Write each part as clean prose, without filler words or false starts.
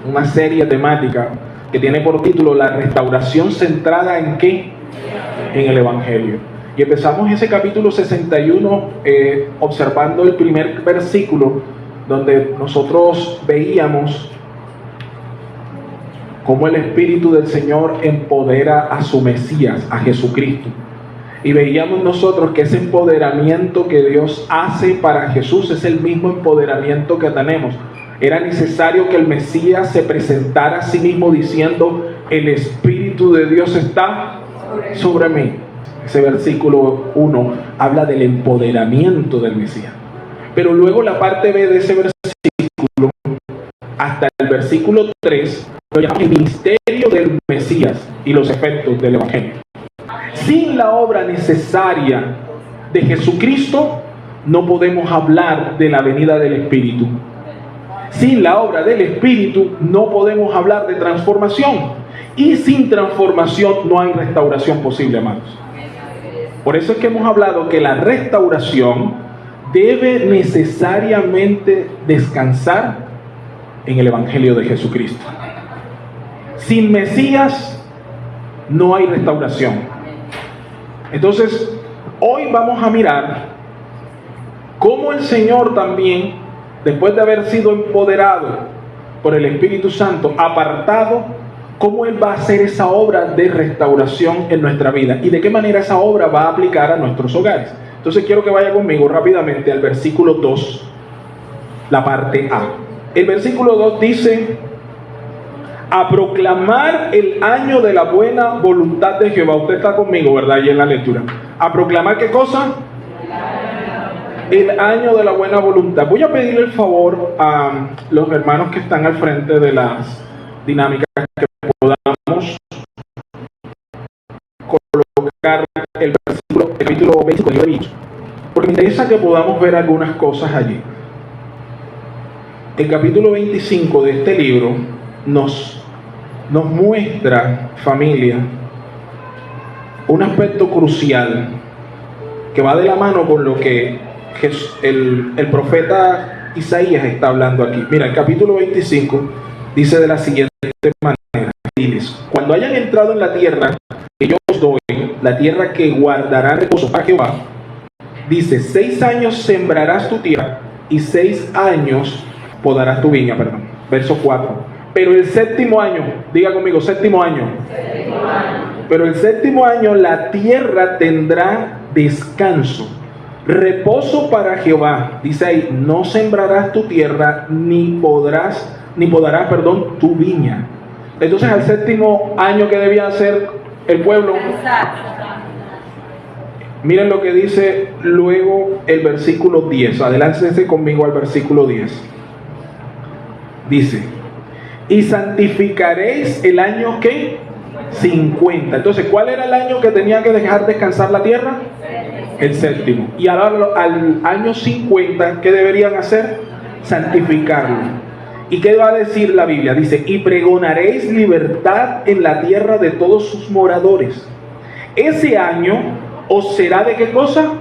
una serie temática que tiene por título La restauración centrada ¿en qué? En el Evangelio. Y empezamos ese capítulo 61 observando el primer versículo, donde nosotros veíamos cómo el Espíritu del Señor empodera a su Mesías, a Jesucristo. Y veíamos nosotros que ese empoderamiento que Dios hace para Jesús es el mismo empoderamiento que tenemos. Era necesario que el Mesías se presentara a sí mismo diciendo: el Espíritu de Dios está sobre mí. Ese versículo 1 habla del empoderamiento del Mesías. Pero luego la parte B de ese versículo, hasta el versículo 3, lo llama el ministerio del Mesías y los efectos del Evangelio. Sin la obra necesaria de Jesucristo, no podemos hablar de la venida del Espíritu. Sin la obra del Espíritu, no podemos hablar de transformación. Y sin transformación, no hay restauración posible, hermanos. Por eso es que hemos hablado que la restauración debe necesariamente descansar en el Evangelio de Jesucristo. Sin Mesías no hay restauración. Entonces, hoy vamos a mirar cómo el Señor también, después de haber sido empoderado por el Espíritu Santo, apartado, cómo Él va a hacer esa obra de restauración en nuestra vida y de qué manera esa obra va a aplicar a nuestros hogares. Entonces quiero que vaya conmigo rápidamente al versículo 2, la parte A. El versículo 2 dice: a proclamar el año de la buena voluntad de Jehová. Usted está conmigo, ¿verdad? Ahí en la lectura. ¿A proclamar qué cosa? El año de la buena voluntad. Voy a pedirle el favor a los hermanos que están al frente de las dinámicas que podamos colocar el versículo, el capítulo 25, porque me interesa que podamos ver algunas cosas allí. El capítulo 25 de este libro nos muestra, familia, un aspecto crucial que va de la mano con lo que el profeta Isaías está hablando aquí. Mira, el capítulo 25 dice de la siguiente manera: cuando hayan entrado en la tierra que yo os doy, la tierra que guardará reposo para Jehová, dice: 6 años sembrarás tu tierra y 6 años podarás tu viña. Verso 4. Pero el séptimo año, diga conmigo, séptimo año. Pero el séptimo año la tierra tendrá descanso, reposo para Jehová. Dice ahí: no sembrarás tu tierra ni podarás tu viña. Entonces, al séptimo año, ¿qué debía hacer el pueblo? Miren lo que dice luego el versículo 10. Adelántense conmigo al versículo 10. Dice: y santificaréis el año ¿qué? 50. Entonces, ¿cuál era el año que tenía que dejar descansar la tierra? El séptimo. Y al año 50, ¿qué deberían hacer? Santificarlo. ¿Y qué va a decir la Biblia? Dice: y pregonaréis libertad en la tierra de todos sus moradores. Ese año os será ¿de qué cosa?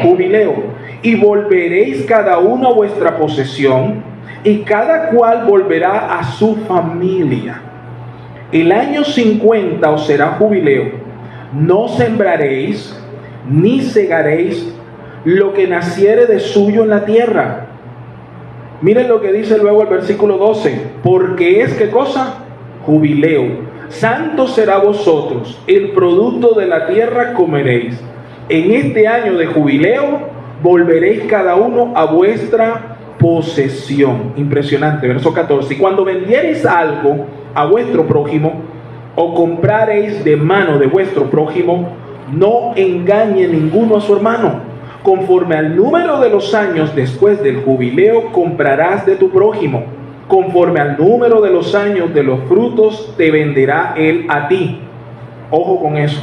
Jubileo. Y volveréis cada uno a vuestra posesión, y cada cual volverá a su familia. El año 50 os será jubileo. No sembraréis ni segaréis lo que naciere de suyo en la tierra. Miren lo que dice luego el versículo 12: porque es ¿qué cosa? Jubileo. Santo será vosotros, el producto de la tierra comeréis. En este año de jubileo volveréis cada uno a vuestra posesión. Impresionante. Verso 14: y cuando vendiereis algo a vuestro prójimo, o comprareis de mano de vuestro prójimo, no engañe ninguno a su hermano. Conforme al número de los años después del jubileo comprarás de tu prójimo. Conforme al número de los años de los frutos te venderá él a ti. Ojo con eso.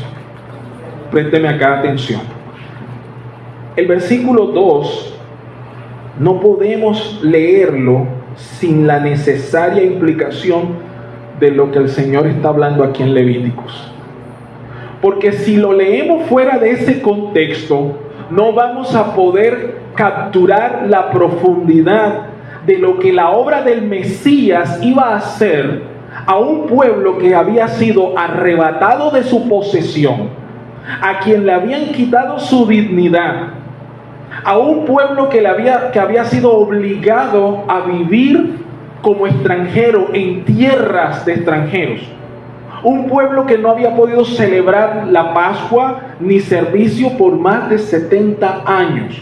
Présteme acá atención. El versículo 2 no podemos leerlo sin la necesaria implicación de lo que el Señor está hablando aquí en Levíticos. Porque si lo leemos fuera de ese contexto, no vamos a poder capturar la profundidad de lo que la obra del Mesías iba a hacer a un pueblo que había sido arrebatado de su posesión, a quien le habían quitado su dignidad, a un pueblo que había sido obligado a vivir como extranjero en tierras de extranjeros. Un pueblo que no había podido celebrar la Pascua ni servicio por más de 70 años.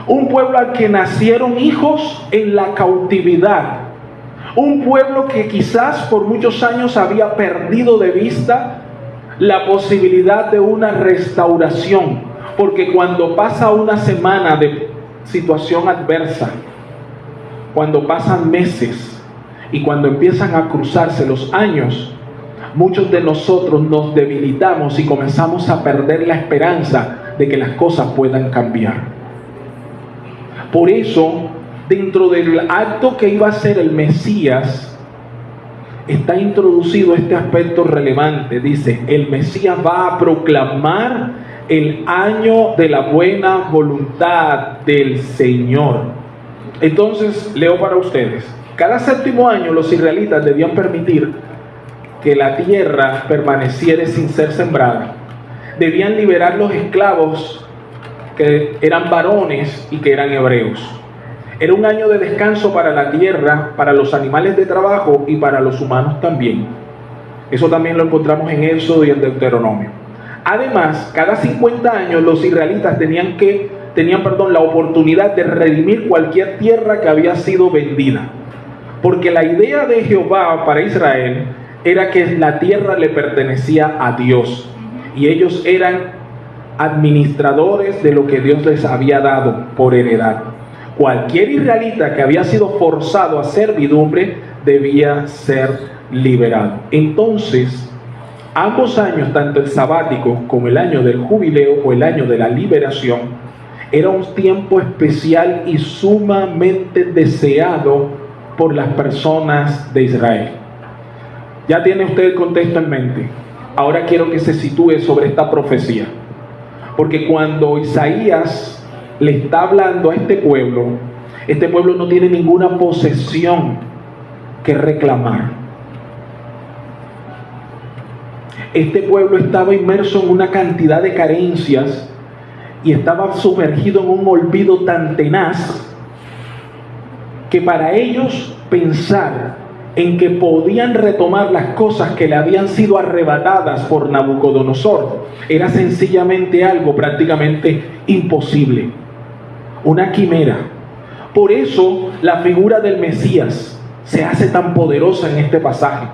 Un pueblo al que nacieron hijos en la cautividad. Un pueblo que quizás por muchos años había perdido de vista la posibilidad de una restauración. Porque cuando pasa una semana de situación adversa, cuando pasan meses, y cuando empiezan a cruzarse los años, muchos de nosotros nos debilitamos y comenzamos a perder la esperanza de que las cosas puedan cambiar. Por eso, dentro del acto que iba a ser el Mesías, está introducido este aspecto relevante. Dice, el Mesías va a proclamar el año de la buena voluntad del Señor. Entonces, leo para ustedes. Cada séptimo año los israelitas debían permitir que la tierra permaneciera sin ser sembrada. Debían liberar los esclavos que eran varones y que eran hebreos. Era un año de descanso para la tierra, para los animales de trabajo y para los humanos también. Eso también lo encontramos en Éxodo y en Deuteronomio. Además, cada 50 años los israelitas tenían la oportunidad de redimir cualquier tierra que había sido vendida. Porque la idea de Jehová para Israel era que la tierra le pertenecía a Dios y ellos eran administradores de lo que Dios les había dado por heredad. Cualquier israelita que había sido forzado a servidumbre debía ser liberado. Entonces, ambos años, tanto el sabático como el año del jubileo o el año de la liberación, era un tiempo especial y sumamente deseado por las personas de Israel. Ya tiene usted el contexto en mente. Ahora quiero que se sitúe sobre esta profecía. Porque cuando Isaías le está hablando a este pueblo no tiene ninguna posesión que reclamar. Este pueblo estaba inmerso en una cantidad de carencias y estaba sumergido en un olvido tan tenaz que para ellos pensar en que podían retomar las cosas que le habían sido arrebatadas por Nabucodonosor era sencillamente algo prácticamente imposible, una quimera. Por eso la figura del Mesías se hace tan poderosa en este pasaje,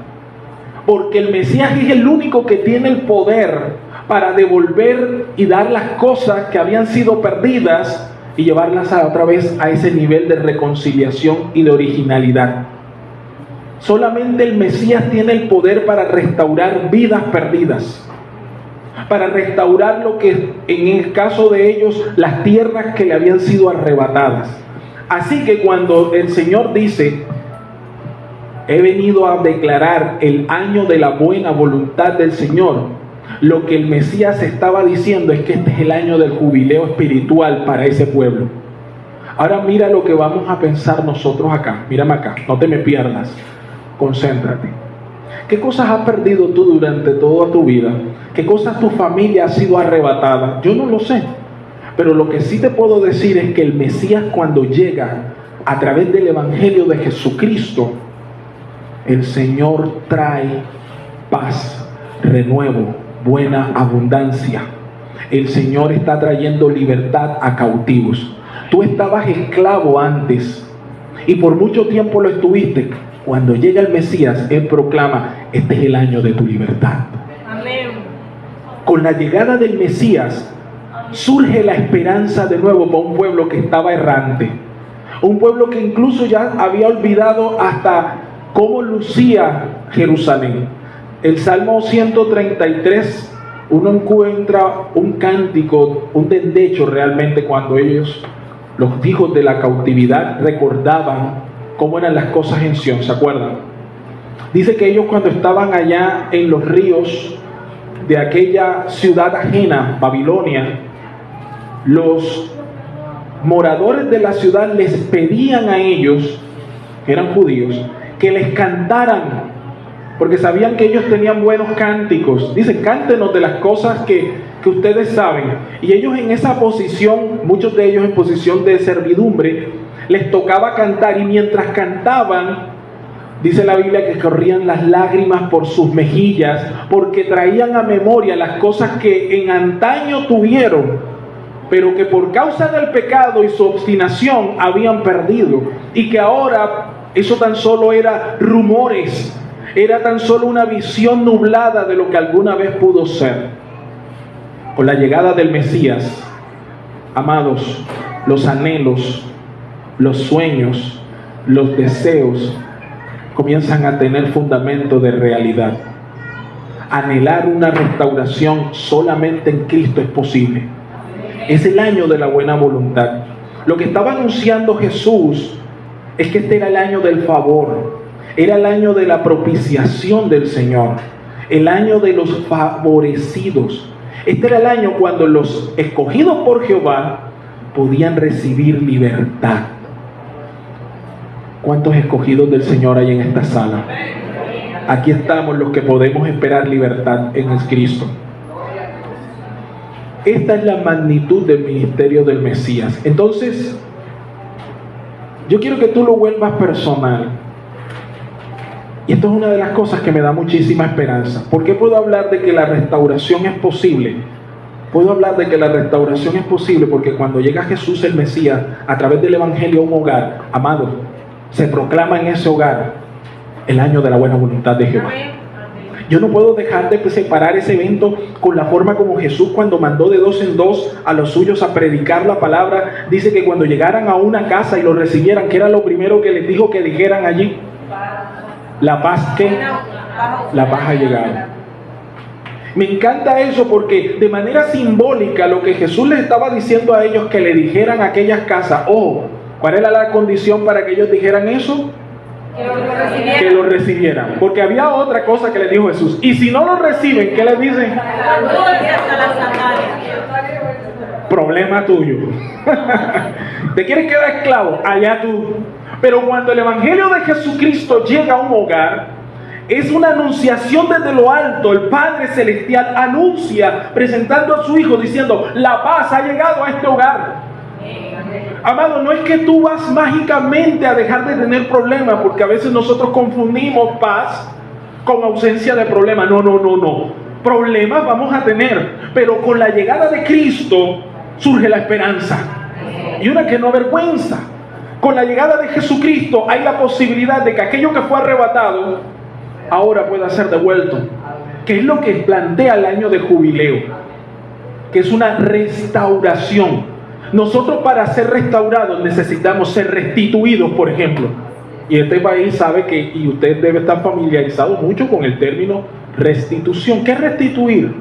porque el Mesías es el único que tiene el poder para devolver y dar las cosas que habían sido perdidas y llevarlas otra vez a ese nivel de reconciliación y de originalidad. Solamente el Mesías tiene el poder para restaurar vidas perdidas, para restaurar lo que en el caso de ellos, las tierras que le habían sido arrebatadas. Así que cuando el Señor dice, he venido a declarar el año de la buena voluntad del Señor, lo que el Mesías estaba diciendo es que este es el año del jubileo espiritual para ese pueblo. Ahora mira lo que vamos a pensar nosotros acá. Mírame acá, no te me pierdas. Concéntrate. ¿Qué cosas has perdido tú durante toda tu vida? ¿Qué cosas tu familia ha sido arrebatada? Yo no lo sé. Pero lo que sí te puedo decir es que el Mesías, cuando llega a través del Evangelio de Jesucristo, el Señor trae paz, renuevo, buena abundancia. El Señor está trayendo libertad a cautivos. Tú estabas esclavo antes y por mucho tiempo lo estuviste. Cuando llega el Mesías, Él proclama, este es el año de tu libertad. Amén. Con la llegada del Mesías surge la esperanza de nuevo para un pueblo que estaba errante, un pueblo que incluso ya había olvidado hasta cómo lucía Jerusalén. El Salmo 133, uno encuentra un cántico, un dendecho realmente cuando ellos, los hijos de la cautividad, recordaban cómo eran las cosas en Sión, ¿se acuerdan? Dice que ellos cuando estaban allá en los ríos de aquella ciudad ajena, Babilonia, los moradores de la ciudad les pedían a ellos, que eran judíos, que les cantaran, porque sabían que ellos tenían buenos cánticos. Dicen, cántenos de las cosas que ustedes saben. Y ellos en esa posición, muchos de ellos en posición de servidumbre, les tocaba cantar, y mientras cantaban, dice la Biblia que corrían las lágrimas por sus mejillas, porque traían a memoria las cosas que en antaño tuvieron, pero que por causa del pecado y su obstinación habían perdido, y que ahora eso tan solo era rumores, era tan solo una visión nublada de lo que alguna vez pudo ser. Con la llegada del Mesías, amados, los anhelos, los sueños, los deseos comienzan a tener fundamento de realidad. Anhelar una restauración solamente en Cristo es posible. Es el año de la buena voluntad. Lo que estaba anunciando Jesús es que este era el año del favor, era el año de la propiciación del Señor, el año de los favorecidos. Este era el año cuando los escogidos por Jehová podían recibir libertad. ¿Cuántos escogidos del Señor hay en esta sala? Aquí estamos los que podemos esperar libertad en Cristo. Esta es la magnitud del ministerio del Mesías. Entonces, yo quiero que tú lo vuelvas personal. Y esto es una de las cosas que me da muchísima esperanza. ¿Por qué puedo hablar de que la restauración es posible? Puedo hablar de que la restauración es posible porque cuando llega Jesús el Mesías a través del Evangelio a un hogar, amado, se proclama en ese hogar el año de la buena voluntad de Jehová. Yo no puedo dejar de separar ese evento con la forma como Jesús, cuando mandó de 2 en 2 a los suyos a predicar la palabra, dice que cuando llegaran a una casa y lo recibieran, ¿qué era lo primero que les dijo que dijeran allí? La paz, ¿qué? La paz ha llegado. Me encanta eso porque de manera simbólica lo que Jesús les estaba diciendo a ellos que le dijeran a aquellas casas, ¿cuál era la condición para que ellos dijeran eso? Que lo recibieran. Porque había otra cosa que les dijo Jesús. Y si no lo reciben, ¿qué les dicen? Problema tuyo. ¿Te quieres quedar esclavo? Allá tú. Pero cuando el Evangelio de Jesucristo llega a un hogar, es una anunciación desde lo alto. El Padre Celestial anuncia presentando a su Hijo diciendo, la paz ha llegado a este hogar. Amado, no es que tú vas mágicamente a dejar de tener problemas, porque a veces nosotros confundimos paz con ausencia de problemas. No. Problemas vamos a tener, pero con la llegada de Cristo surge la esperanza. Y una que no avergüenza. Con la llegada de Jesucristo hay la posibilidad de que aquello que fue arrebatado ahora pueda ser devuelto. Que es lo que plantea el año de jubileo, que es una restauración. Nosotros para ser restaurados necesitamos ser restituidos, por ejemplo. Y este país sabe que, y usted debe estar familiarizado mucho con el término restitución. ¿Qué es restituir?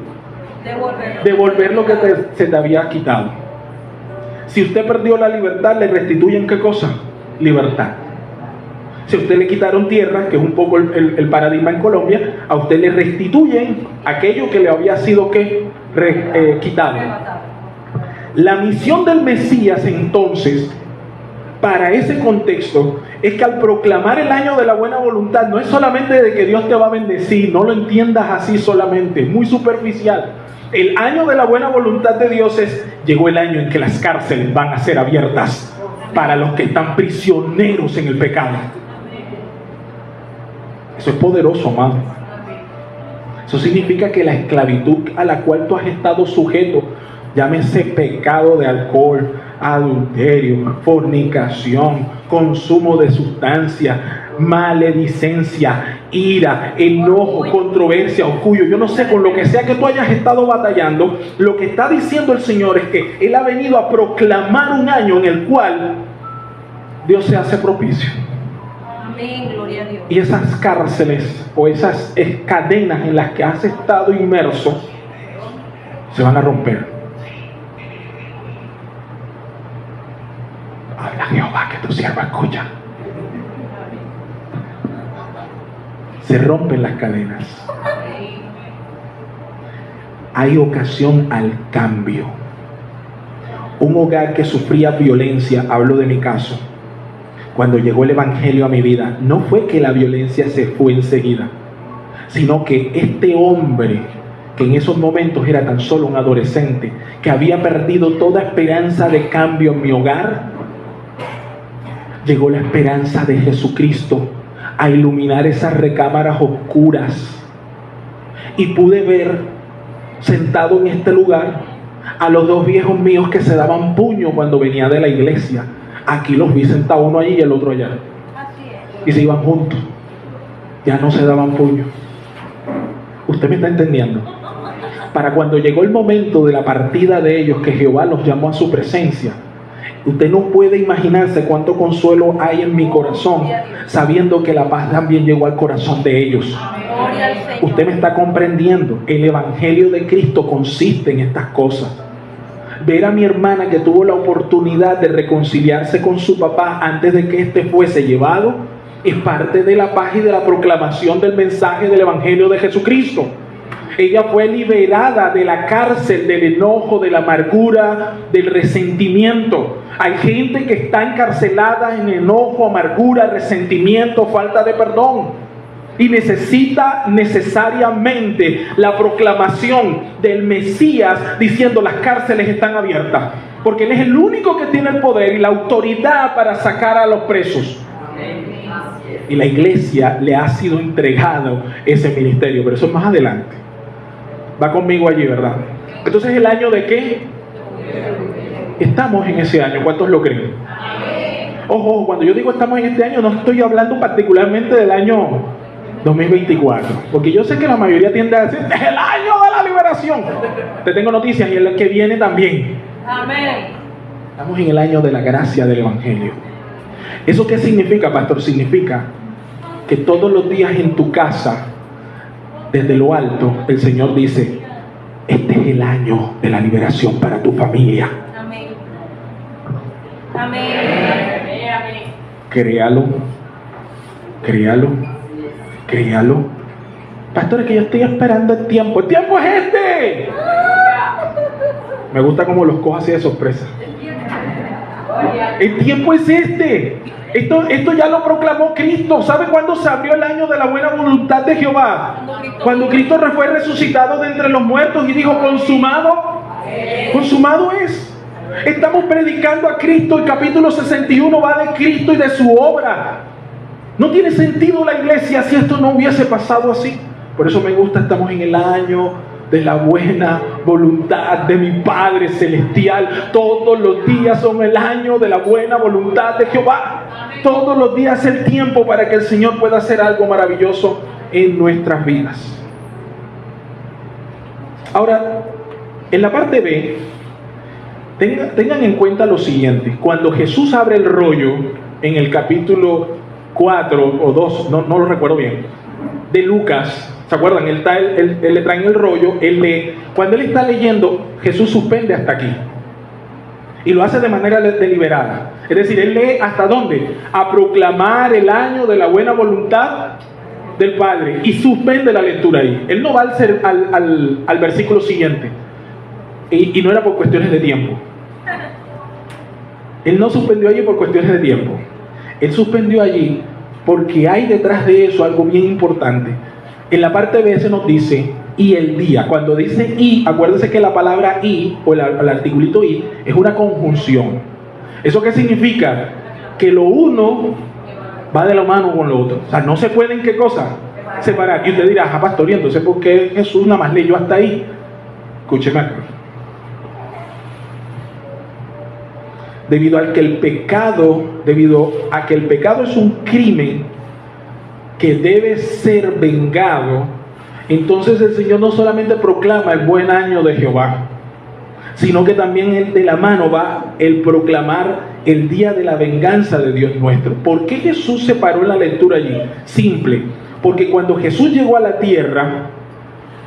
Devolver lo que se te había quitado. Si usted perdió la libertad, ¿le restituyen qué cosa? Libertad. Si a usted le quitaron tierra, que es un poco el paradigma en Colombia, a usted le restituyen aquello que le había sido quitado. La misión del Mesías entonces, para ese contexto, es que al proclamar el año de la buena voluntad, no es solamente de que Dios te va a bendecir, no lo entiendas así solamente, muy superficial. El año de la buena voluntad de Dios llegó el año en que las cárceles van a ser abiertas para los que están prisioneros en el pecado. Eso es poderoso, amado. Eso significa que la esclavitud a la cual tú has estado sujeto, llámese pecado de alcohol, adulterio, fornicación, consumo de sustancias, maledicencia, ira, enojo, controversia, orgullo, yo no sé, con lo que sea que tú hayas estado batallando, lo que está diciendo el Señor es que Él ha venido a proclamar un año en el cual Dios se hace propicio. Amén, gloria a Dios. Y esas cárceles o esas cadenas en las que has estado inmerso se van a romper. Habla Jehová, que tu siervo escucha. Se rompen las cadenas. Hay ocasión al cambio. un hogar que sufría violencia, hablo de mi caso, cuando llegó el Evangelio a mi vida, no fue que la violencia se fue enseguida, sino que este hombre, que en esos momentos era tan solo un adolescente, que había perdido toda esperanza de cambio en mi hogar, llegó la esperanza de Jesucristo a iluminar esas recámaras oscuras. Y pude ver, sentado en este lugar, a los dos viejos míos que se daban puño cuando venía de la iglesia. Aquí los vi sentados, uno allí y el otro allá. Y se iban juntos. Ya no se daban puño. ¿Usted me está entendiendo? Para cuando llegó el momento de la partida de ellos, que Jehová los llamó a su presencia, usted no puede imaginarse cuánto consuelo hay en mi corazón, sabiendo que la paz también llegó al corazón de ellos. Usted me está comprendiendo. El Evangelio de Cristo consiste en estas cosas. Ver a mi hermana que tuvo la oportunidad de reconciliarse con su papá antes de que éste fuese llevado, es parte de la paz y de la proclamación del mensaje del Evangelio de Jesucristo. Ella fue liberada de la cárcel del enojo, de la amargura, del resentimiento. Hay gente que está encarcelada en enojo, amargura, resentimiento, falta de perdón. Y necesita necesariamente la proclamación del Mesías diciendo: las cárceles están abiertas. Porque Él es el único que tiene el poder y la autoridad para sacar a los presos. Y la iglesia le ha sido entregado ese ministerio. Pero eso es más adelante. Va conmigo allí, ¿verdad? Entonces, ¿el año de qué? Estamos en ese año. ¿Cuántos lo creen? Ojo, cuando yo digo estamos en este año, no estoy hablando particularmente del año 2024, porque yo sé que la mayoría tiende a decir: es el año de la liberación. Te tengo noticias, y el que viene también. Amén. Estamos en el año de la gracia del Evangelio. ¿Eso qué significa, pastor? Significa que todos los días en tu casa, desde lo alto, el Señor dice: este es el año de la liberación para tu familia. Amén. Amén. Amén. Créalo. Créalo. Créalo. Pastor, es que yo estoy esperando el tiempo. ¡El tiempo es este! Me gusta cómo los cojo así de sorpresa. El tiempo es este. Esto ya lo proclamó Cristo. ¿Sabe cuándo se abrió el año de la buena voluntad de Jehová? Cuando Cristo fue resucitado de entre los muertos y dijo: consumado. Consumado es. Estamos predicando a Cristo. El capítulo 61 va de Cristo y de su obra. No tiene sentido la iglesia si esto no hubiese pasado así. Por eso me gusta, estamos en el año de la buena voluntad de mi Padre Celestial. Todos los días son el año de la buena voluntad de Jehová. Todos los días es el tiempo para que el Señor pueda hacer algo maravilloso en nuestras vidas. Ahora, en la parte B, tengan en cuenta lo siguiente. Cuando Jesús abre el rollo en el capítulo 4 o 2, no lo recuerdo bien, de Lucas, ¿se acuerdan? Él le trae el rollo, él lee. Cuando él está leyendo, Jesús suspende hasta aquí y lo hace de manera deliberada. Es decir, él lee hasta dónde: a proclamar el año de la buena voluntad del Padre, y suspende la lectura ahí. Él no va al versículo siguiente, y no era por cuestiones de tiempo. Él no suspendió allí por cuestiones de tiempo. Él suspendió allí porque hay detrás de eso algo bien importante. En la parte B se nos dice: y el día. Cuando dice y, acuérdense que la palabra y, o el articulito y, es una conjunción. ¿Eso qué significa? Que lo uno va de la mano con lo otro. O sea, no se pueden, ¿qué cosa? Separar. Y usted dirá: pastor, ¿y entonces por qué Jesús nada más leyó hasta ahí? Escúcheme acá. Debido a que el pecado es un crimen que debe ser vengado, entonces el Señor no solamente proclama el buen año de Jehová, sino que también de la mano va el proclamar el día de la venganza de Dios nuestro. ¿Por qué Jesús separó la lectura allí? Simple, porque cuando Jesús llegó a la tierra,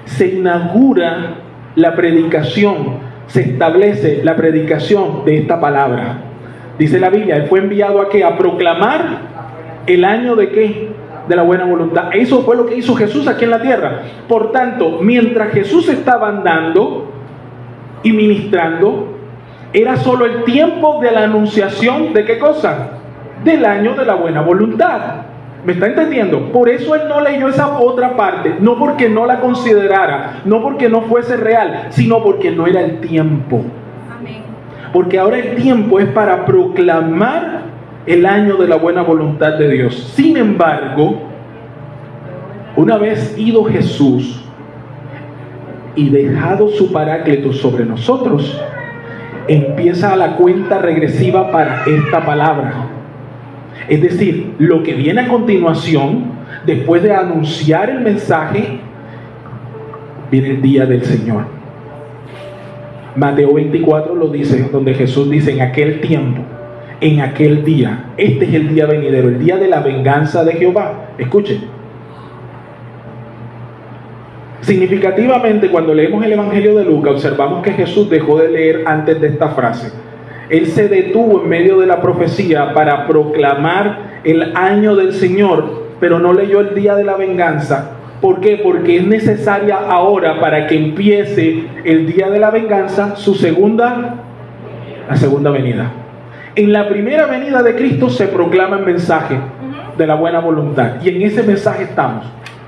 se inaugura la predicación, se establece la predicación de esta palabra. Dice la Biblia: Él fue enviado ¿a qué? A proclamar el año de ¿qué? De la buena voluntad. Eso fue lo que hizo Jesús aquí en la tierra. Por tanto, mientras Jesús estaba andando y ministrando, Era solo el tiempo de la anunciación de ¿qué cosa? Del año de la buena voluntad. ¿Me está entendiendo? Por eso él no leyó esa otra parte, no porque no la considerara, no porque no fuese real, sino porque no era el tiempo. Amén. Porque ahora el tiempo es para proclamar el año de la buena voluntad de Dios. Sin embargo, una vez ido Jesús y dejado su paráclito sobre nosotros, empieza la cuenta regresiva para esta palabra. Es decir, lo que viene a continuación, después de anunciar el mensaje, viene el día del Señor. Mateo 24 lo dice, donde Jesús dice: en aquel tiempo, en aquel día, este es el día venidero, el día de la venganza de Jehová. Escuchen. Significativamente, cuando leemos el Evangelio de Lucas, observamos que Jesús dejó de leer antes de esta frase. Él se detuvo en medio de la profecía para proclamar el año del Señor, pero no leyó el día de la venganza. ¿Por qué? Porque es necesaria ahora, para que empiece el día de la venganza, la segunda venida. En la primera venida de Cristo se proclama el mensaje de la buena voluntad, y en ese mensaje estamos.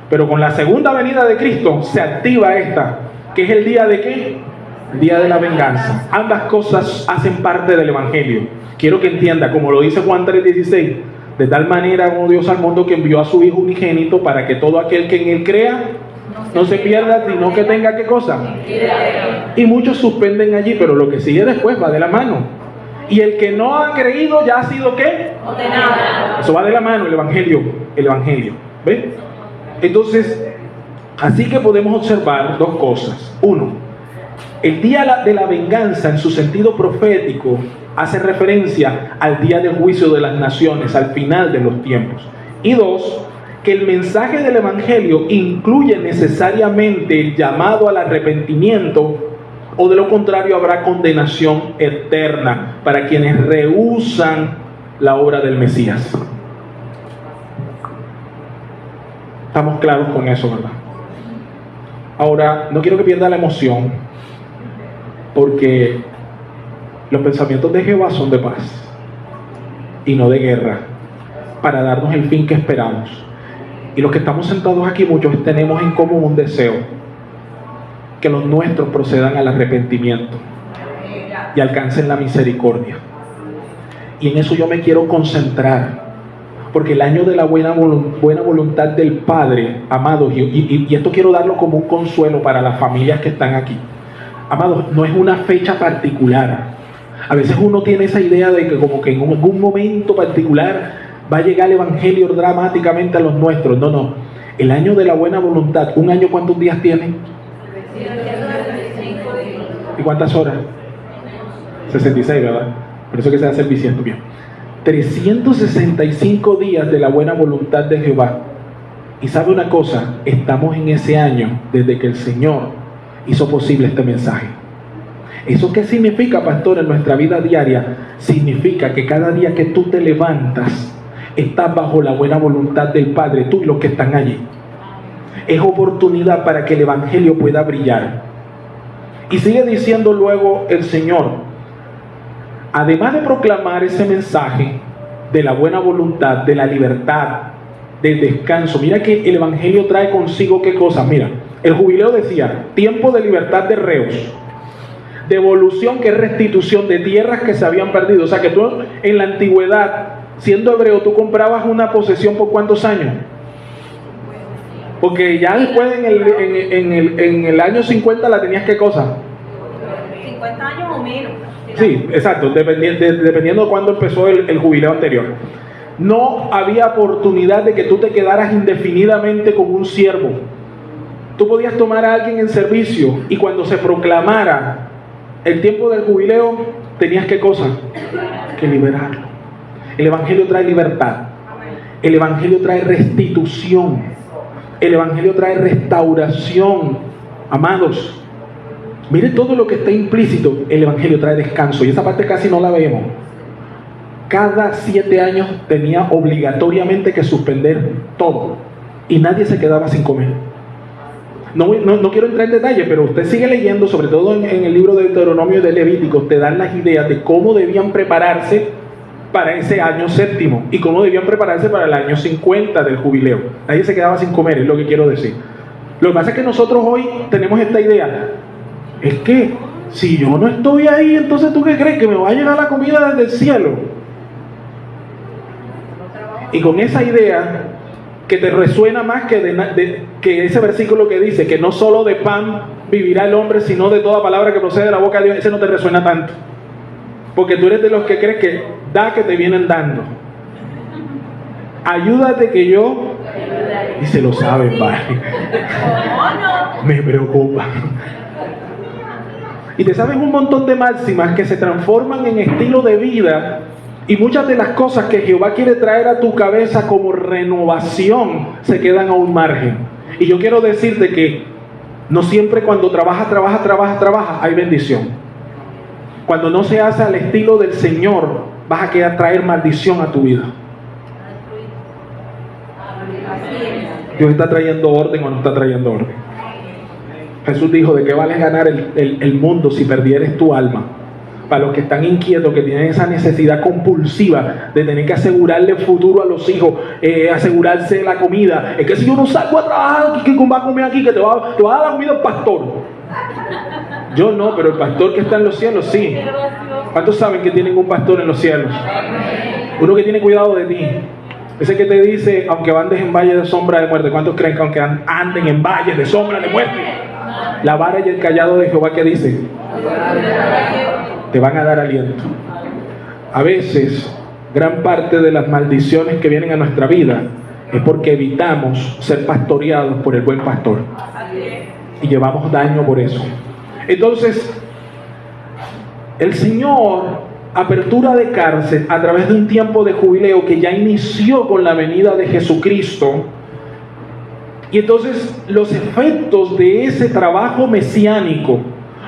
Pero con la segunda venida de Cristo se activa esta, que es el día de ¿qué? El día de la venganza. Ambas cosas hacen parte del Evangelio. Quiero que entienda, como lo dice Juan 3:16, de tal manera amó Dios al mundo que envió a su Hijo unigénito para que todo aquel que en Él crea no se pierda, sino que tenga ¿qué cosa? Y muchos suspenden allí, pero lo que sigue después va de la mano. Y el que no ha creído ya ha sido ¿qué? Condenado. Eso va de la mano, el Evangelio. ¿Ven? Entonces, así que podemos observar dos cosas. Uno, el día de la venganza en su sentido profético hace referencia al día del juicio de las naciones, al final de los tiempos. Y dos, que el mensaje del Evangelio incluye necesariamente el llamado al arrepentimiento, o de lo contrario habrá condenación eterna para quienes rehúsan la obra del Mesías. Estamos claros con eso, ¿verdad? Ahora, no quiero que pierda la emoción, porque los pensamientos de Jehová son de paz y no de guerra, para darnos el fin que esperamos. Y los que estamos sentados aquí, muchos tenemos en común un deseo: que los nuestros procedan al arrepentimiento y alcancen la misericordia. Y en eso yo me quiero concentrar, porque el año de la buena voluntad del Padre, amados, y esto quiero darlo como un consuelo para las familias que están aquí. Amados, no es una fecha particular. A veces uno tiene esa idea de que como que en algún momento particular va a llegar el Evangelio dramáticamente a los nuestros. No. El año de la buena voluntad, ¿un año cuántos días tiene? ¿Y cuántas horas? 66, ¿verdad? Por eso que se hace el bisiesto. Bien. 365 días de la buena voluntad de Jehová. Y sabe una cosa, estamos en ese año desde que el Señor hizo posible este mensaje. ¿Eso qué significa, pastor, en nuestra vida diaria? Significa que cada día que tú te levantas, estás bajo la buena voluntad del Padre, tú y los que están allí. Es oportunidad para que el Evangelio pueda brillar. Y sigue diciendo luego el Señor, además de proclamar ese mensaje de la buena voluntad, de la libertad, del descanso, mira que el Evangelio trae consigo qué cosas. Mira, el jubileo decía, tiempo de libertad de reos, devolución, que es restitución de tierras que se habían perdido. O sea que tú en la antigüedad, siendo hebreo, tú comprabas una posesión por ¿cuántos años? Porque ya después en el año 50 la tenías ¿qué cosa? 50 años o menos. Sí, exacto, dependiendo de cuándo empezó el jubileo anterior. No había oportunidad de que tú te quedaras indefinidamente con un siervo. Tú podías tomar a alguien en servicio y cuando se proclamara el tiempo del jubileo, tenías ¿qué cosa? Que liberarlo. El Evangelio trae libertad. El Evangelio trae restitución. El Evangelio trae restauración. Amados, mire todo lo que está implícito. El Evangelio trae descanso. Y esa parte casi no la vemos. Cada 7 años tenía obligatoriamente que suspender todo. Y nadie se quedaba sin comer. No quiero entrar en detalle, pero usted sigue leyendo, sobre todo en el libro de Deuteronomio y de Levítico, te dan las ideas de cómo debían prepararse para ese año séptimo y cómo debían prepararse para el año 50 del jubileo. Nadie se quedaba sin comer, es lo que quiero decir. Lo que pasa es que nosotros hoy tenemos esta idea, es que si yo no estoy ahí, entonces ¿tú qué crees? ¿Que me va a llegar la comida desde el cielo? Y con esa idea que te resuena más que ese versículo que dice que no solo de pan vivirá el hombre, sino de toda palabra que procede de la boca de Dios, ese no te resuena tanto. Porque tú eres de los que crees que da que te vienen dando. Ayúdate que yo... Y se lo saben, vale. Me preocupa. Y te sabes un montón de máximas que se transforman en estilo de vida. Y muchas de las cosas que Jehová quiere traer a tu cabeza como renovación se quedan a un margen. Y yo quiero decirte que no siempre cuando trabajas hay bendición. Cuando no se hace al estilo del Señor, vas a traer maldición a tu vida. Dios está trayendo orden o no está trayendo orden. Jesús dijo, ¿de qué vale ganar el mundo si perdieres tu alma? Para los que están inquietos, que tienen esa necesidad compulsiva de tener que asegurarle el futuro a los hijos, asegurarse la comida. Es que si yo no salgo a trabajar, ¿quién va a comer aquí? Que te va a dar la comida el pastor. Yo no, pero el pastor que está en los cielos, sí. ¿Cuántos saben que tienen un pastor en los cielos? Uno que tiene cuidado de ti. Ese que te dice, aunque andes en valle de sombra de muerte. ¿Cuántos creen que aunque anden en valle de sombra de muerte? La vara y el callado de Jehová, ¿qué dice? Te van a dar aliento. A veces, gran parte de las maldiciones que vienen a nuestra vida es porque evitamos ser pastoreados por el buen pastor. Y llevamos daño por eso. Entonces, el Señor, apertura de cárcel a través de un tiempo de jubileo que ya inició con la venida de Jesucristo. Y entonces los efectos de ese trabajo mesiánico,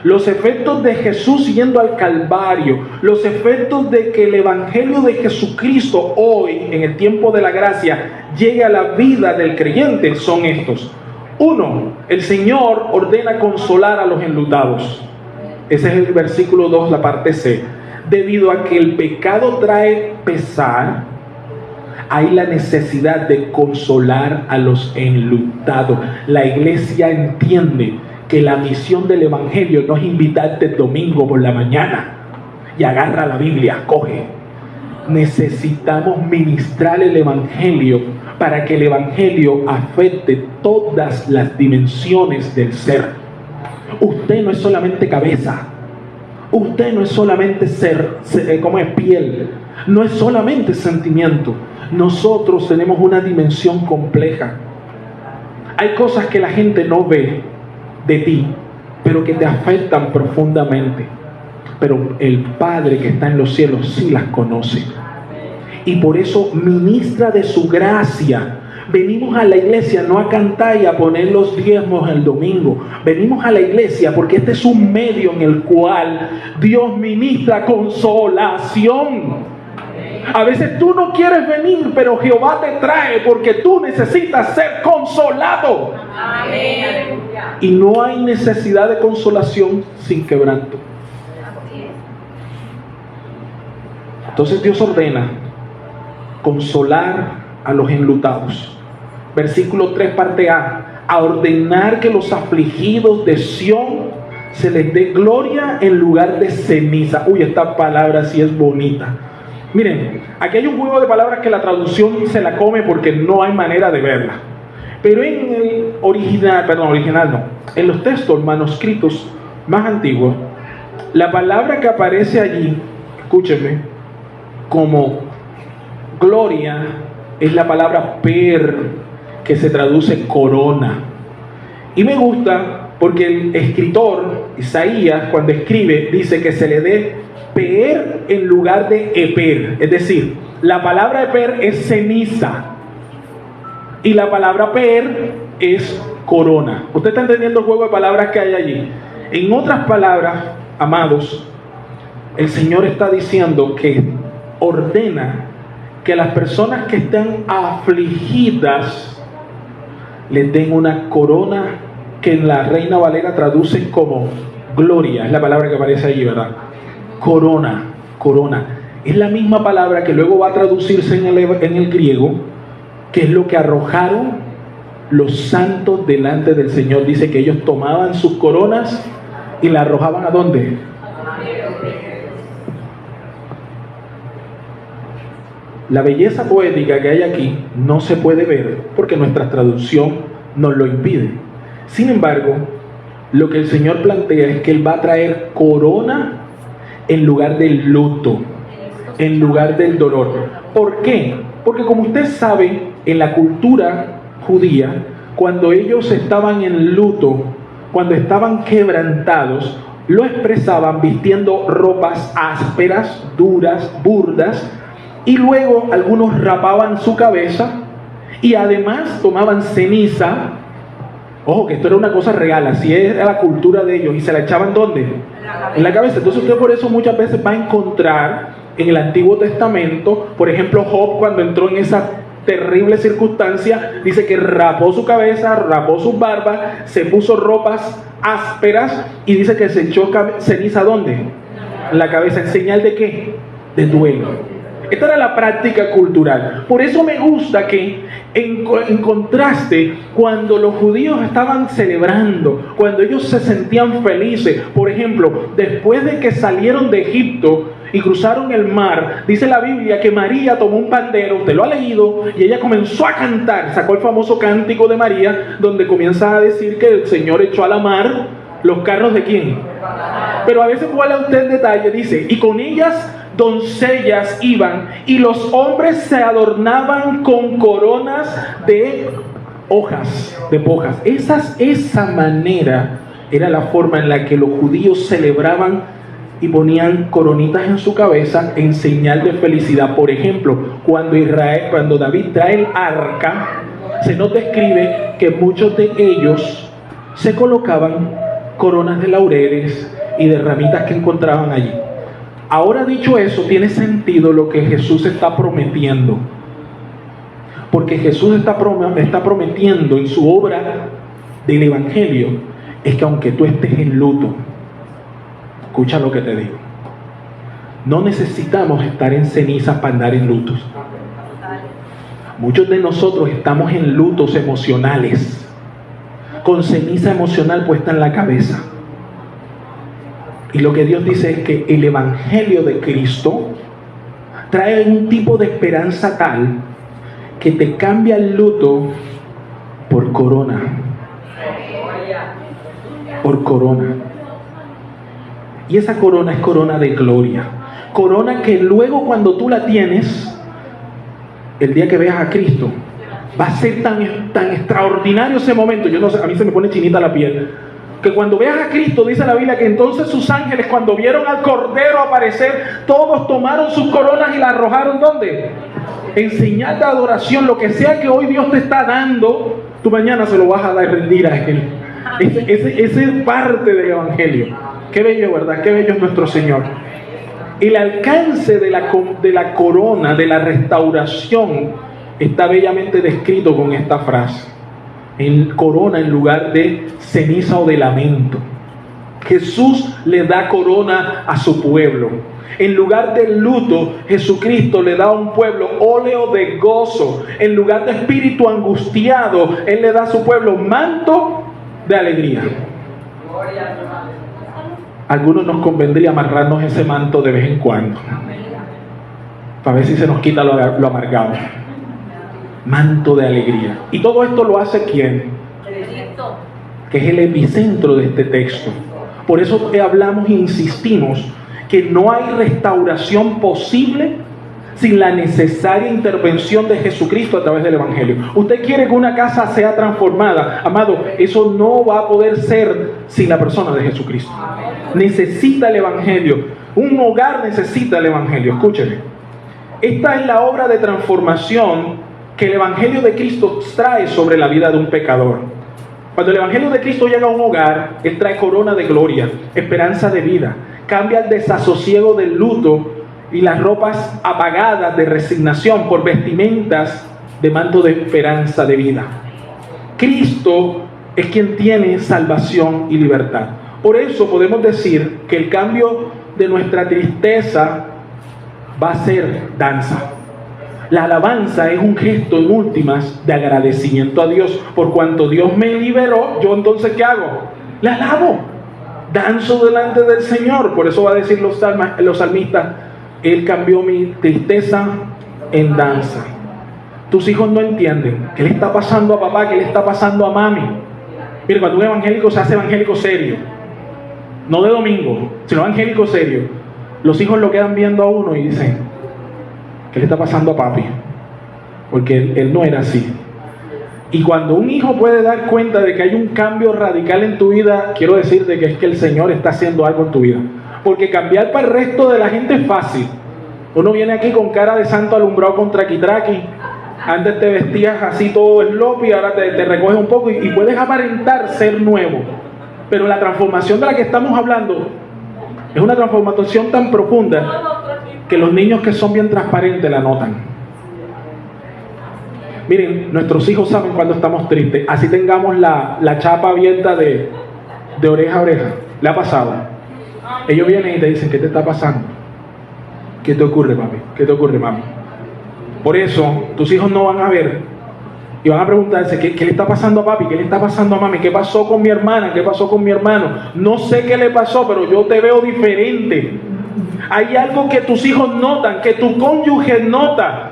los efectos de Jesús yendo al Calvario, los efectos de que el Evangelio de Jesucristo hoy, en el tiempo de la gracia, llegue a la vida del creyente, son estos. Uno, el Señor ordena consolar a los enlutados. Ese es el versículo 2, la parte C. Debido a que el pecado trae pesar, hay la necesidad de consolar a los enlutados. La iglesia entiende que la misión del Evangelio no es invitarte el domingo por la mañana y agarra la Biblia, coge. Necesitamos ministrar el Evangelio para que el Evangelio afecte todas las dimensiones del ser. Usted no es solamente cabeza, usted no es solamente como es piel, no es solamente sentimiento. Nosotros tenemos una dimensión compleja. Hay cosas que la gente no ve de ti, pero que te afectan profundamente. Pero el Padre que está en los cielos sí las conoce. Y por eso ministra de su gracia. Venimos a la iglesia no a cantar y a poner los diezmos el domingo. Venimos a la iglesia porque este es un medio en el cual Dios ministra consolación. A veces tú no quieres venir, pero Jehová te trae porque tú necesitas ser consolado. Amén. Y no hay necesidad de consolación sin quebranto. Entonces Dios ordena consolar a los enlutados. Versículo 3, parte a ordenar que los afligidos de Sión se les dé gloria en lugar de ceniza. Uy, esta palabra sí es bonita. Miren, aquí hay un juego de palabras que la traducción se la come porque no hay manera de verla. Pero en el original no. En los textos manuscritos más antiguos, la palabra que aparece allí, escúchenme, como gloria, es la palabra per, que se traduce corona. Y me gusta porque el escritor Isaías, cuando escribe, dice que se le dé per en lugar de eper. Es decir, la palabra eper es ceniza y la palabra per es corona. ¿Usted está entendiendo el juego de palabras que hay allí? En otras palabras, amados, el Señor está diciendo que ordena que las personas que están afligidas les den una corona que en la Reina Valera traducen como gloria, es la palabra que aparece allí, ¿verdad? Corona, corona. Es la misma palabra que luego va a traducirse en el griego, que es lo que arrojaron los santos delante del Señor. Dice que ellos tomaban sus coronas y la arrojaban ¿a dónde? La belleza poética que hay aquí no se puede ver porque nuestra traducción nos lo impide. Sin embargo, lo que el Señor plantea es que Él va a traer corona en lugar del luto, en lugar del dolor. ¿Por qué? Porque como usted sabe, en la cultura judía, cuando ellos estaban en luto, cuando estaban quebrantados, lo expresaban vistiendo ropas ásperas, duras, burdas, y luego algunos rapaban su cabeza y además tomaban ceniza. Ojo, que esto era una cosa real, así era la cultura de ellos, y se la echaban ¿dónde? En la cabeza. Entonces usted por eso muchas veces va a encontrar en el Antiguo Testamento, por ejemplo, Job, cuando entró en esa terrible circunstancia, dice que rapó su cabeza, rapó sus barbas, se puso ropas ásperas y dice que se echó ceniza ¿dónde? En la cabeza. ¿En señal de qué? De duelo. Esta era la práctica cultural. Por eso me gusta que en contraste, cuando los judíos estaban celebrando, cuando ellos se sentían felices, por ejemplo, después de que salieron de Egipto y cruzaron el mar, dice la Biblia que María tomó un pandero, usted lo ha leído, y ella comenzó a cantar, sacó el famoso cántico de María, donde comienza a decir que el Señor echó a la mar los carros de quién. Pero a veces, ¿cuál es usted el detalle? Dice, y con ellas doncellas iban, y los hombres se adornaban con coronas de hojas, de pojas. Esa manera era la forma en la que los judíos celebraban y ponían coronitas en su cabeza en señal de felicidad. Por ejemplo, cuando David trae el arca, se nos describe que muchos de ellos se colocaban coronas de laureles y de ramitas que encontraban allí. Ahora, dicho eso, tiene sentido lo que Jesús está prometiendo, porque Jesús está prometiendo en su obra del Evangelio, es que aunque tú estés en luto, escucha lo que te digo, no necesitamos estar en cenizas para andar en lutos. Muchos de nosotros estamos en lutos emocionales, con ceniza emocional puesta en la cabeza. Y lo que Dios dice es que el Evangelio de Cristo trae un tipo de esperanza tal que te cambia el luto por corona. Por corona. Y esa corona es corona de gloria. Corona que luego cuando tú la tienes, el día que veas a Cristo, va a ser tan extraordinario ese momento. Yo no sé, a mí se me pone chinita la piel. Que cuando veas a Cristo, dice la Biblia, que entonces sus ángeles, cuando vieron al Cordero aparecer, todos tomaron sus coronas y las arrojaron ¿dónde? En señal de adoración. Lo que sea que hoy Dios te está dando, tú mañana se lo vas a dar, rendir a Él. Ese es parte del Evangelio. Qué bello, ¿verdad? Qué bello es nuestro Señor. El alcance de la corona, de la restauración, está bellamente descrito con esta frase. En corona en lugar de ceniza o de lamento. Jesús le da corona a su pueblo. En lugar del luto, Jesucristo le da a un pueblo óleo de gozo. En lugar de espíritu angustiado, Él le da a su pueblo manto de alegría. A algunos nos convendría amarrarnos ese manto de vez en cuando, para ver si se nos quita lo amargado. Manto de alegría. Y todo esto lo hace ¿quién? Que es el epicentro de este texto. Por eso hablamos e insistimos que no hay restauración posible sin la necesaria intervención de Jesucristo a través del Evangelio. Usted quiere que una casa sea transformada, amado, eso no va a poder ser sin la persona de Jesucristo. Necesita el Evangelio. Un hogar necesita el Evangelio. Escúcheme. Esta es la obra de transformación que el Evangelio de Cristo trae sobre la vida de un pecador. Cuando el Evangelio de Cristo llega a un hogar, Él trae corona de gloria, esperanza de vida, cambia el desasosiego del luto y las ropas apagadas de resignación por vestimentas de manto de esperanza de vida. Cristo es quien tiene salvación y libertad. Por eso podemos decir que el cambio de nuestra tristeza va a ser danza. La alabanza es un gesto en últimas de agradecimiento a Dios. Por cuanto Dios me liberó, yo entonces ¿qué hago? Le alabo, danzo delante del Señor. Por eso va a decir los salmistas, Él cambió mi tristeza en danza. Tus hijos no entienden qué le está pasando a papá, qué le está pasando a mami. Mire, cuando un evangélico se hace evangélico serio, no de domingo, sino evangélico serio, los hijos lo quedan viendo a uno y dicen, ¿qué le está pasando a papi? Porque él no era así. Y cuando un hijo puede dar cuenta de que hay un cambio radical en tu vida, quiero decirte que es que el Señor está haciendo algo en tu vida. Porque cambiar para el resto de la gente es fácil. Uno viene aquí con cara de santo alumbrado con traquitraqui. Antes te vestías así todo sloppy, ahora te recoges un poco y puedes aparentar ser nuevo. Pero la transformación de la que estamos hablando es una transformación tan profunda que los niños que son bien transparentes la notan. Miren, nuestros hijos saben cuando estamos tristes. Así tengamos la chapa abierta de oreja a oreja. ¿Le ha pasado? Ellos vienen y te dicen, ¿qué te está pasando? ¿Qué te ocurre, papi? ¿Qué te ocurre, mami? Por eso, tus hijos no van a ver y van a preguntarse, ¿qué le está pasando a papi? ¿Qué le está pasando a mami? ¿Qué pasó con mi hermana? ¿Qué pasó con mi hermano? No sé qué le pasó, pero yo te veo diferente. Hay algo que tus hijos notan, que tu cónyuge nota.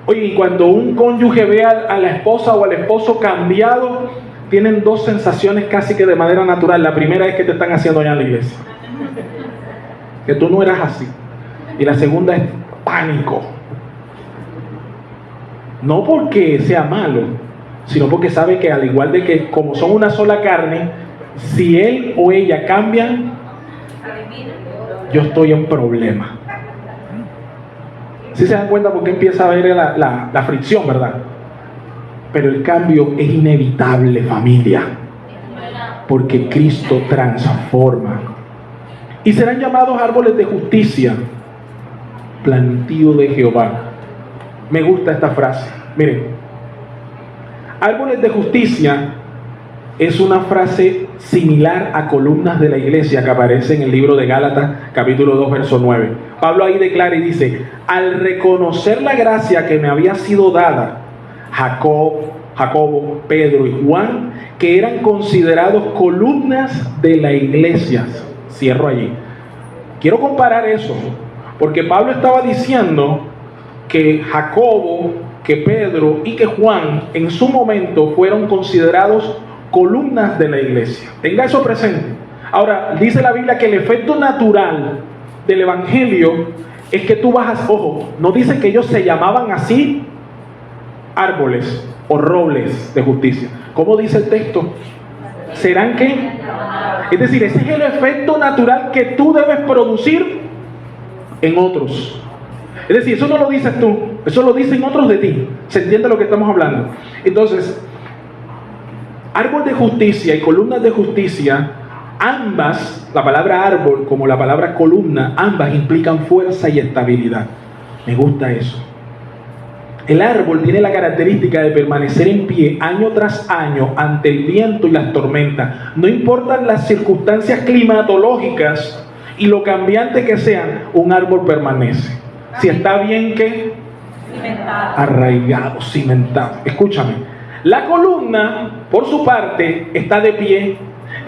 Oye, y cuando un cónyuge ve a la esposa o al esposo cambiado, tienen dos sensaciones casi que de manera natural. La primera es que te están haciendo allá en la iglesia, que tú no eras así. Y la segunda es pánico. No porque sea malo, sino porque sabe que al igual de que como son una sola carne, si él o ella cambian, yo estoy en problema. ¿Sí se dan cuenta por qué empieza a haber la fricción, verdad? Pero el cambio es inevitable, familia, porque Cristo transforma. Y serán llamados árboles de justicia, plantío de Jehová. Me gusta esta frase. Miren, árboles de justicia es una frase similar a columnas de la iglesia que aparece en el libro de Gálatas, capítulo 2, verso 9. Pablo ahí declara y dice, al reconocer la gracia que me había sido dada, Jacobo, Pedro y Juan, que eran considerados columnas de la iglesia. Cierro allí. Quiero comparar eso, porque Pablo estaba diciendo que Jacobo, que Pedro y que Juan en su momento fueron considerados columnas de la iglesia. Tenga eso presente. Ahora, dice la Biblia que el efecto natural del evangelio es que tú vas, ojo, no dice que ellos se llamaban así árboles o robles de justicia. ¿Cómo dice el texto? ¿Serán qué? Es decir, ese es el efecto natural que tú debes producir en otros. Es decir, eso no lo dices tú, eso lo dicen otros de ti. ¿Se entiende lo que estamos hablando? Entonces, árbol de justicia y columnas de justicia, ambas, la palabra árbol como la palabra columna, ambas implican fuerza y estabilidad. Me gusta eso. El árbol tiene la característica de permanecer en pie año tras año ante el viento y las tormentas. No importan las circunstancias climatológicas y lo cambiante que sean, un árbol permanece. Si está bien, ¿qué? Cimentado. Arraigado, cimentado. Escúchame. La columna, por su parte, está de pie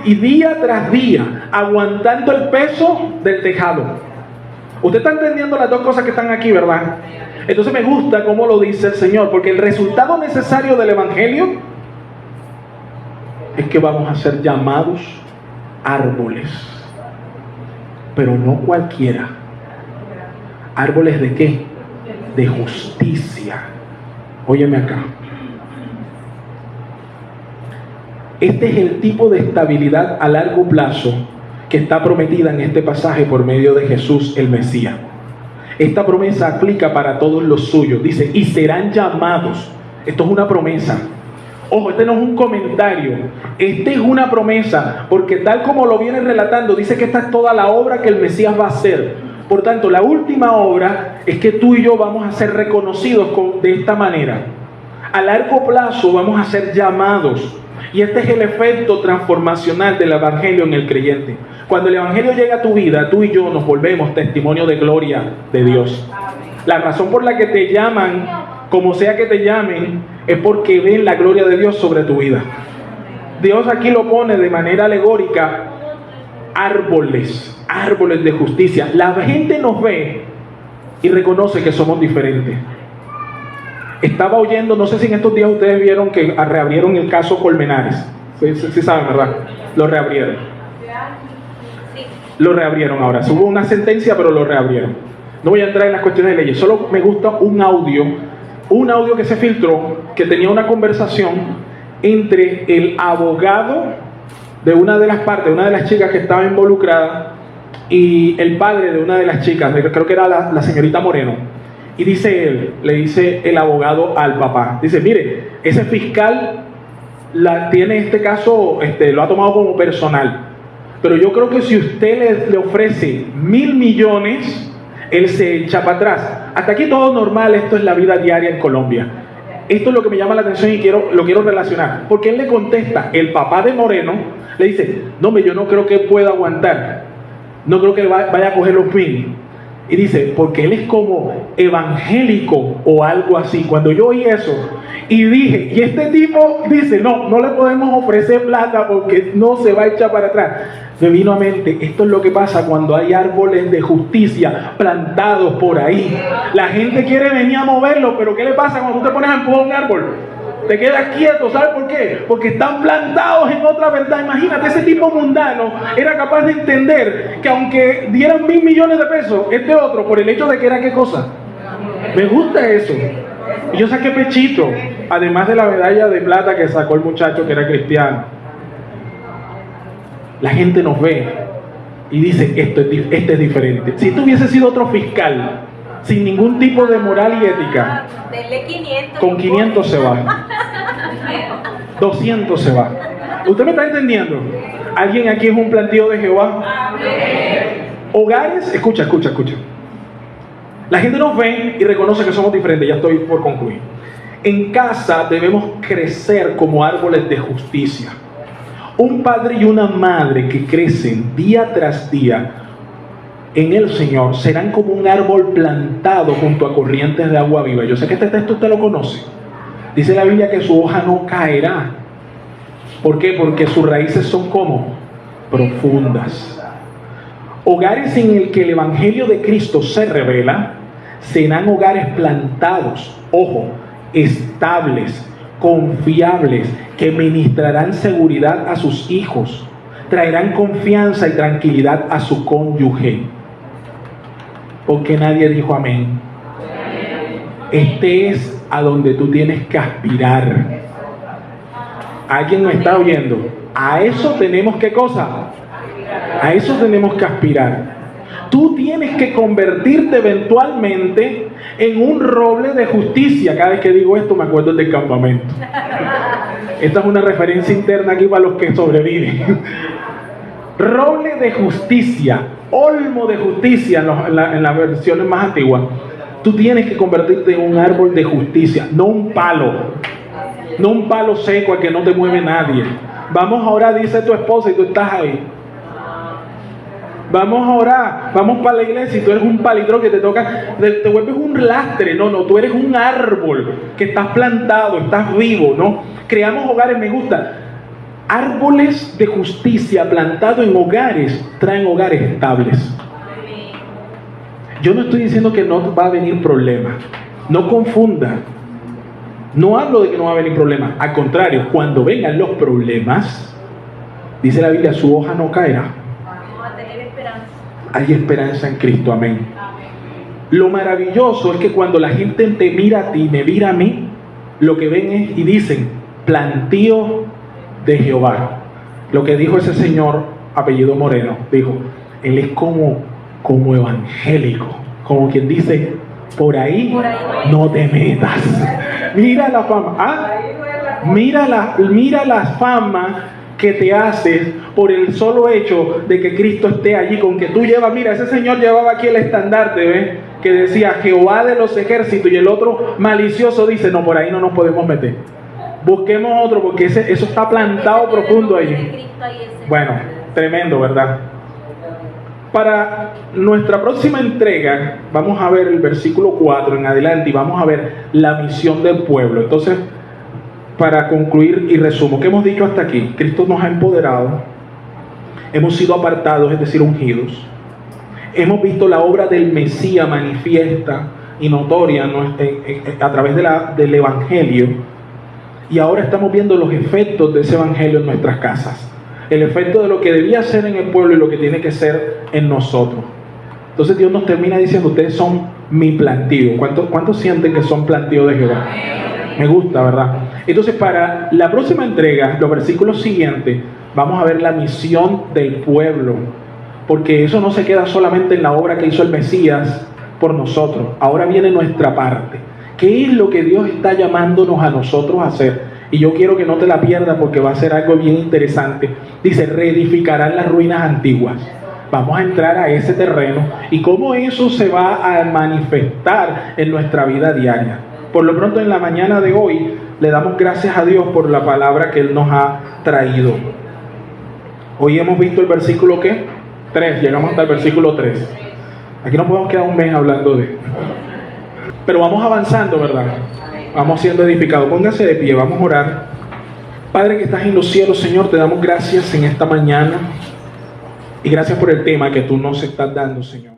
y día tras día aguantando el peso del tejado. Usted está entendiendo las dos cosas que están aquí, ¿verdad? Entonces me gusta cómo lo dice el Señor, porque el resultado necesario del evangelio es que vamos a ser llamados árboles, pero no cualquiera. ¿Árboles de qué? De justicia. Óyeme acá. Este es el tipo de estabilidad a largo plazo que está prometida en este pasaje por medio de Jesús el Mesías. Esta promesa aplica para todos los suyos. Dice, y serán llamados. Esto es una promesa. Ojo, este no es un comentario. Este es una promesa, porque tal como lo viene relatando, dice que esta es toda la obra que el Mesías va a hacer. Por tanto, la última obra es que tú y yo vamos a ser reconocidos de esta manera. A largo plazo vamos a ser llamados. Y este es el efecto transformacional del Evangelio en el creyente. Cuando el Evangelio llega a tu vida, tú y yo nos volvemos testimonio de gloria de Dios. La razón por la que te llaman, como sea que te llamen, es porque ven la gloria de Dios sobre tu vida. Dios aquí lo pone de manera alegórica, árboles de justicia. La gente nos ve y reconoce que somos diferentes. Estaba oyendo, no sé si en estos días ustedes vieron que reabrieron el caso Colmenares. Sí saben, ¿verdad? Lo reabrieron. Lo reabrieron ahora. Hubo una sentencia, pero lo reabrieron. No voy a entrar en las cuestiones de leyes. Solo me gusta un audio que se filtró, que tenía una conversación entre el abogado de una de las partes, una de las chicas que estaba involucrada, y el padre de una de las chicas, creo que era la señorita Moreno. Y le dice el abogado al papá, dice, mire, ese fiscal tiene este caso, lo ha tomado como personal, pero yo creo que si usted le ofrece 1.000 millones, él se echa para atrás. Hasta aquí todo normal, esto es la vida diaria en Colombia. Esto es lo que me llama la atención y lo quiero relacionar, porque él le contesta, el papá de Moreno, le dice, no, yo no creo que pueda aguantar, no creo que vaya a coger los 1.000. Y dice, porque él es como evangélico o algo así. Cuando yo oí eso y dije, y este tipo dice, no le podemos ofrecer plata porque no se va a echar para atrás, me vino a mente, esto es lo que pasa cuando hay árboles de justicia plantados por ahí. La gente quiere venir a moverlo, pero ¿qué le pasa cuando tú te pones a empujar un árbol? Te quedas quieto, ¿sabes por qué? Porque están plantados en otra verdad. Imagínate, ese tipo mundano era capaz de entender que aunque dieran 1.000 millones de pesos, este otro, por el hecho de que era ¿qué cosa? Me gusta eso. Y yo saqué pechito, además de la medalla de plata que sacó el muchacho que era cristiano. La gente nos ve y dice, este es diferente. Si esto hubiese sido otro fiscal, sin ningún tipo de moral y ética, con 500 se va, 200 se va. ¿Usted me está entendiendo? ¿Alguien aquí es un plantío de Jehová? Hogares, escucha. La gente nos ve y reconoce que somos diferentes. Ya estoy por concluir. En casa debemos crecer como árboles de justicia. Un padre y una madre que crecen día tras día en el Señor serán como un árbol plantado junto a corrientes de agua viva. Yo sé que este texto usted lo conoce. Dice la Biblia que su hoja no caerá. ¿Por qué? Porque sus raíces son como profundas. Hogares en el que el Evangelio de Cristo se revela serán hogares plantados, ojo, estables, confiables, que ministrarán seguridad a sus hijos, traerán confianza y tranquilidad a su cónyuge. Porque nadie dijo amén. Este es a donde tú tienes que aspirar. ¿Alguien me está oyendo? A eso tenemos que cosa. A eso tenemos que aspirar. Tú tienes que convertirte eventualmente en un roble de justicia. Cada vez que digo esto me acuerdo del campamento. Esta es una referencia interna aquí para los que sobreviven. Roble de justicia, olmo de justicia en las versiones más antiguas. Tú tienes que convertirte en un árbol de justicia, no un palo seco al que no te mueve nadie. Vamos a orar, dice tu esposa, y tú estás ahí. Vamos a orar, vamos para la iglesia y tú eres un palitrón que te toca, te vuelves un lastre. No, tú eres un árbol que estás plantado, estás vivo, ¿no? Creamos hogares, me gusta. Árboles de justicia plantados en hogares traen hogares estables. Yo no estoy diciendo que no va a venir problema. No confunda. No hablo de que no va a venir problema. Al contrario, cuando vengan los problemas, dice la Biblia, su hoja no caerá. Hay esperanza en Cristo, amén. Lo maravilloso es que cuando la gente te mira a ti, me mira a mí, lo que ven es y dicen, plantío de Jehová. Lo que dijo ese señor, apellido Moreno, dijo, él es como evangélico, como quien dice, por ahí no te metas. Mira la fama, mira la fama que te haces por el solo hecho de que Cristo esté allí, con que tú llevas, mira, ese señor llevaba aquí el estandarte, ¿ves? Que decía Jehová de los ejércitos, y el otro malicioso dice, no, por ahí no nos podemos meter. Busquemos otro porque eso está plantado profundo ahí. Bueno, tremendo, ¿verdad? Para nuestra próxima entrega vamos a ver el versículo 4 en adelante y vamos a ver la misión del pueblo. Entonces, para concluir y resumo, ¿qué hemos dicho hasta aquí? Cristo nos ha empoderado, hemos sido apartados, es decir, ungidos. Hemos visto la obra del Mesías manifiesta y notoria a través del Evangelio. Y ahora estamos viendo los efectos de ese Evangelio en nuestras casas. El efecto de lo que debía ser en el pueblo y lo que tiene que ser en nosotros. Entonces Dios nos termina diciendo, ustedes son mi plantío. ¿Cuántos sienten que son plantío de Jehová? Me gusta, ¿verdad? Entonces para la próxima entrega, los versículos siguientes, vamos a ver la misión del pueblo. Porque eso no se queda solamente en la obra que hizo el Mesías por nosotros. Ahora viene nuestra parte. ¿Qué es lo que Dios está llamándonos a nosotros a hacer? Y yo quiero que no te la pierdas porque va a ser algo bien interesante. Dice, reedificarán las ruinas antiguas. Vamos a entrar a ese terreno y cómo eso se va a manifestar en nuestra vida diaria. Por lo pronto en la mañana de hoy le damos gracias a Dios por la palabra que Él nos ha traído. Hoy hemos visto el versículo ¿qué? 3, llegamos hasta el versículo 3. Aquí no podemos quedar un mes hablando de... Pero vamos avanzando, ¿verdad? Vamos siendo edificados. Pónganse de pie, vamos a orar. Padre que estás en los cielos, Señor, te damos gracias en esta mañana. Y gracias por el tema que tú nos estás dando, Señor.